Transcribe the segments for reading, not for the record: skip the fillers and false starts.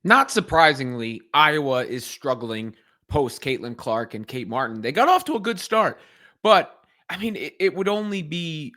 Not surprisingly, Iowa is struggling post Caitlin Clark and Kate Martin. They got off to a good start, but I mean, it would only be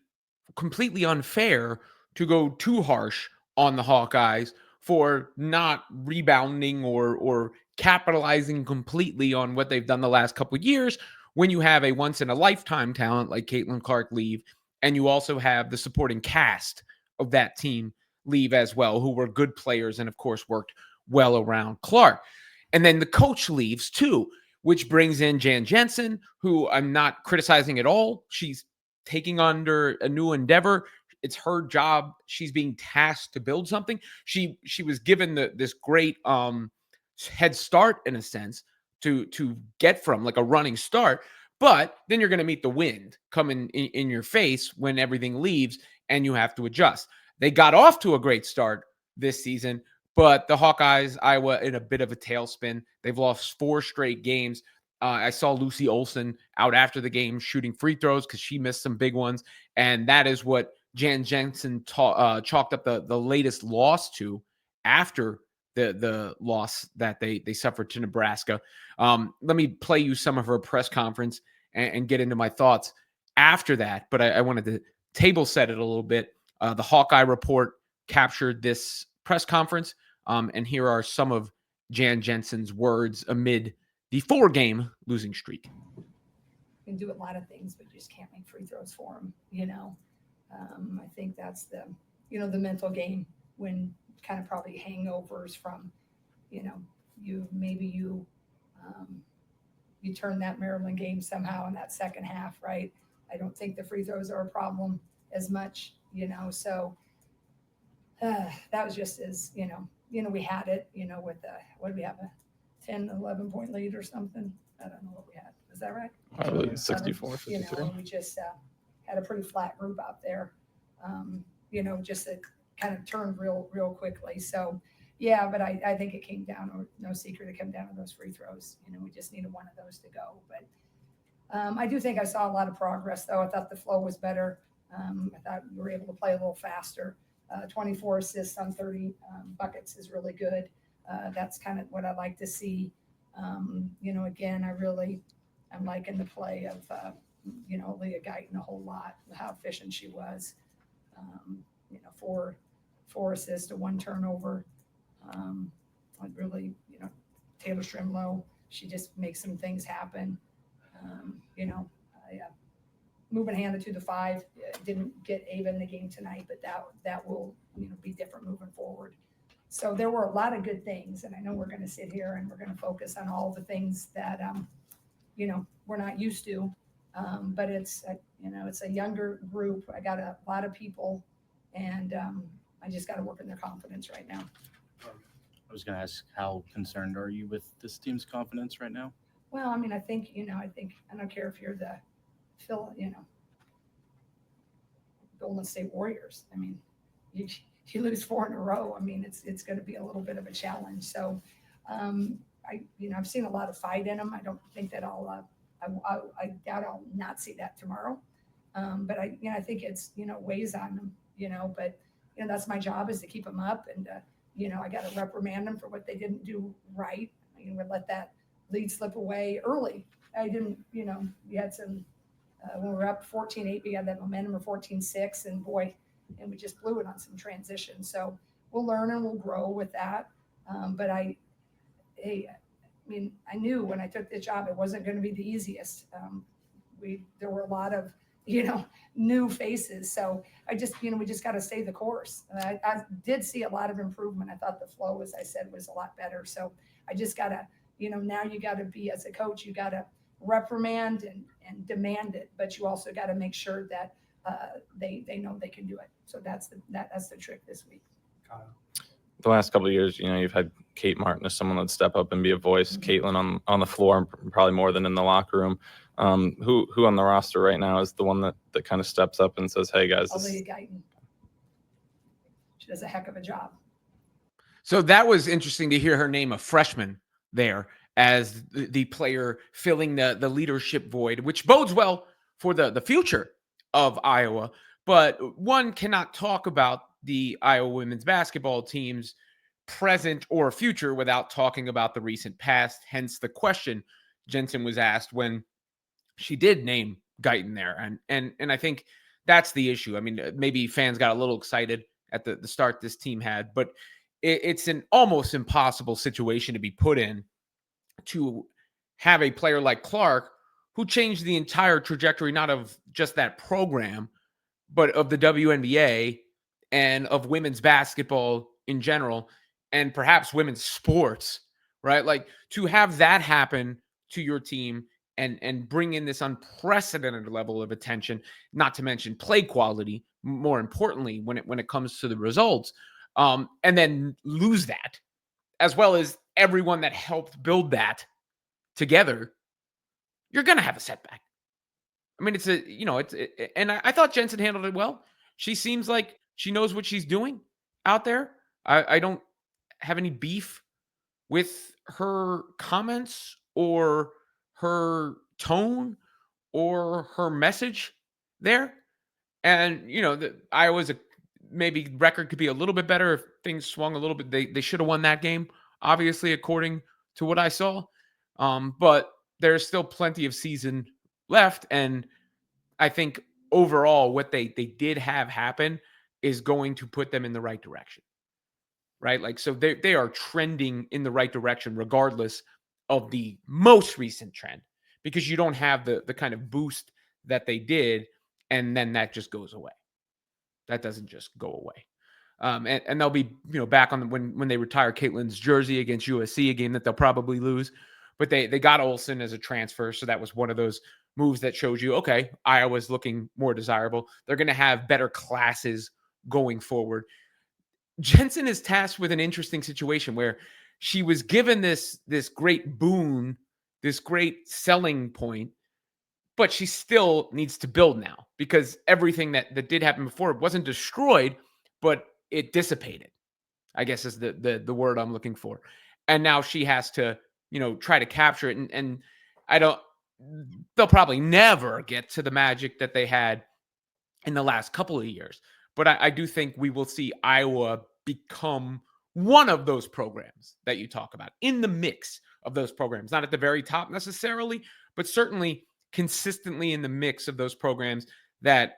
completely unfair to go too harsh on the Hawkeyes for not rebounding or capitalizing completely on what they've done the last couple of years when you have a once in a lifetime talent like Caitlin Clark leave, and you also have the supporting cast of that team leave as well, who were good players and of course worked well around Clark. And then the coach leaves too, which brings in Jan Jensen, who I'm not criticizing at all. She's taking under a new endeavor. It's her job. She's being tasked to build something. She was given this great head start in a sense to get from like a running start. But then you're going to meet the wind coming in your face when everything leaves and you have to adjust. They got off to a great start this season, but the Hawkeyes, Iowa, in a bit of a tailspin. They've lost 4 straight games. I saw Lucy Olson out after the game shooting free throws because she missed some big ones. And that is what Jan Jensen chalked up the latest loss to after the loss that they suffered to Nebraska. Let me play you some of her press conference and get into my thoughts after that. But I wanted to table set it a little bit. The Hawkeye Report captured this press conference. And here are some of Jan Jensen's words amid the 4-game losing streak. You can do a lot of things, but you just can't make free throws for them, I think that's the mental game when kind of probably hangovers from, you turn that Maryland game somehow in that second half, right? I don't think the free throws are a problem as much, so that was just as, we had it, with what did we have, a 10, 11 point lead or something? I don't know what we had. Is that right? 64, 53. We just had a pretty flat group out there, just it kind of turned real quickly. So, yeah, but I think it came down, or no secret, it came down to those free throws. We just needed one of those to go. But I do think I saw a lot of progress, though. I thought the flow was better. I thought we were able to play a little faster. 24 assists on 30 buckets is really good. That's kind of what I like to see. Again, I'm liking the play of, Leah Guyton a whole lot, how efficient she was. 4 assists to 1 turnover. Taylor Strimlow, she just makes some things happen. Moving Hannah to the 5, didn't get Ava in the game tonight, but that will be different moving forward. So there were a lot of good things, and I know we're going to sit here and we're going to focus on all the things that we're not used to. But it's a younger group. I got a lot of people, and I just got to work in their confidence right now. I was going to ask, how concerned are you with this team's confidence right now? Well, I think I don't care if you're the Golden State Warriors. You lose 4 in a row. It's going to be a little bit of a challenge. So, I've seen a lot of fight in them. I don't think that I doubt I'll not see that tomorrow. But I think it's, weighs on them, but that's my job, is to keep them up. And, I got to reprimand them for what they didn't do right. We let that lead slip away early. I didn't, you had some, when we were up 14-8, we had that momentum of 14-6, and we just blew it on some transition. So we'll learn and we'll grow with that. But I knew when I took this job, it wasn't going to be the easiest. There were a lot of, new faces. So we just got to stay the course. I did see a lot of improvement. I thought the flow, as I said, was a lot better. So I just got to, now you got to be, as a coach, you got to reprimand and demand it, but you also got to make sure that they know they can do it. So that's the trick this week. The last couple of years, you've had Kate Martin as someone that'd step up and be a voice. Mm-hmm. Caitlin on the floor, probably more than in the locker room. Who on the roster right now is the one that kind of steps up and says, "Hey guys, Leah Guyton. She does a heck of a job." So that was interesting to hear her name a freshman there as the player filling the leadership void, which bodes well for the future of Iowa. But one cannot talk about the Iowa women's basketball team's present or future without talking about the recent past. Hence the question Jensen was asked when she did name Guyton there. And I think that's the issue. I mean, maybe fans got a little excited at the start this team had, but it's an almost impossible situation to be put in to have a player like Clark who changed the entire trajectory, not of just that program, but of the WNBA and of women's basketball in general, and perhaps women's sports, right? Like, to have that happen to your team and bring in this unprecedented level of attention, not to mention play quality, more importantly, when it comes to the results, and then lose that, as well as everyone that helped build that together, you're going to have a setback. I mean, and I thought Jensen handled it well. She seems like she knows what she's doing out there. I don't have any beef with her comments or her tone or her message there. And, the Iowa's maybe record could be a little bit better if things swung a little bit. They should have won that game, obviously, according to what I saw. But there's still plenty of season left. And I think overall what they did have happen is going to put them in the right direction. Right? Like, so they are trending in the right direction regardless of the most recent trend, because you don't have the kind of boost that they did, and then that just goes away. That doesn't just go away. And they'll be, back on when they retire Caitlin's jersey against USC, a game that they'll probably lose. But they got Olsen as a transfer, so that was one of those moves that shows you, okay, Iowa's looking more desirable. They're going to have better classes going forward. Jensen is tasked with an interesting situation where she was given this great boon, this great selling point, but she still needs to build now, because everything that did happen before wasn't destroyed, but it dissipated, I guess is the word I'm looking for. And now she has to, try to capture it. And they'll probably never get to the magic that they had in the last couple of years. But I do think we will see Iowa become one of those programs that you talk about, in the mix of those programs, not at the very top necessarily, but certainly consistently in the mix of those programs that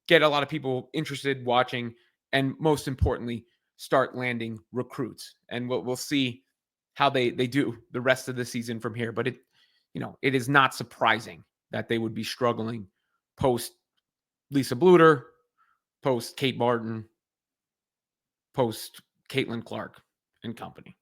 get a lot of people interested watching, and most importantly, start landing recruits. And we'll see how they do the rest of the season from here. But it is not surprising that they would be struggling post Lisa Bluter, post Kate Martin, post Caitlin Clark and company.